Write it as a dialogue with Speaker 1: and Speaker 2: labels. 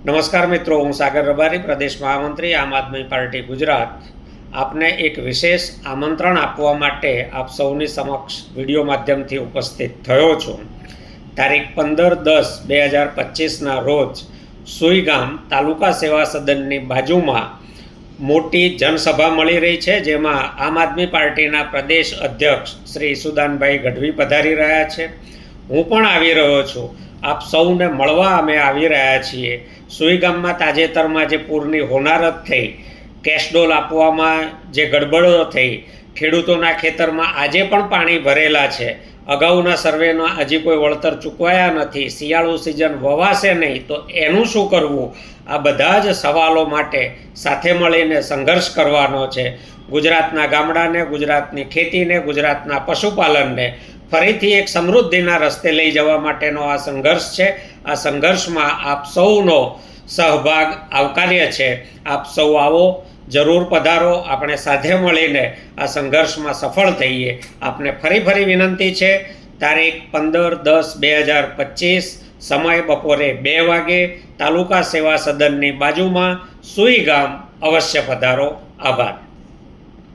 Speaker 1: નમસ્કાર મિત્રો, હું સાગર રબારી, પ્રદેશ મહામંત્રી આમ આદમી પાર્ટી ગુજરાત. આપને એક વિશેષ આમંત્રણ આપવા માટે આપ સૌની સમક્ષ વિડીયો માધ્યમથી ઉપસ્થિત થયો છું. તારીખ 15/10/2025ના રોજ સુઈગામ તાલુકા સેવા સદનની બાજુમાં મોટી જનસભા મળી રહી છે, જેમાં આમ આદમી પાર્ટીના પ્રદેશ અધ્યક્ષ શ્રી ઈસુદાનભાઈ ગઢવી પધારી રહ્યા છે. હું પણ આવી રહ્યો છું. આપ સૌને મળવા અમે આવી રહ્યા છીએ. સુઈગામમાં તાજેતરમાં જે પૂરની હોનારત થઈ, કેશડોલ આપવામાં જે ગડબડો થઈ, ખેડૂતોના ખેતરમાં આજે પણ પાણી ભરેલા છે, અગાઉના સર્વેમાં હજી કોઈ વળતર ચૂકવાયા નથી, શિયાળુ સિઝન વવાશે નહીં તો એનું શું કરવું, આ બધા જ સવાલો માટે સાથે મળીને સંઘર્ષ કરવાનો છે. ગુજરાતના ગામડાને, ગુજરાતની ખેતીને, ગુજરાતના પશુપાલનને ફરીથી એક સમૃદ્ધિના રસ્તે લઈ જવા માટેનો આ સંઘર્ષ છે. આ સંઘર્ષમાં આપ સૌનો સહભાગ આવકાર્ય છે. આપ સૌ આવો, જરૂર પધારો, આપણે સાથે મળીને આ સંઘર્ષમાં સફળ થઈએ. આપને ફરી વિનંતી છે, તારીખ 15/10/2025, સમય બપોરે 2 વાગે, તાલુકા સેવા સદનની બાજુમાં સુઈગામ અવશ્ય પધારો. આભાર.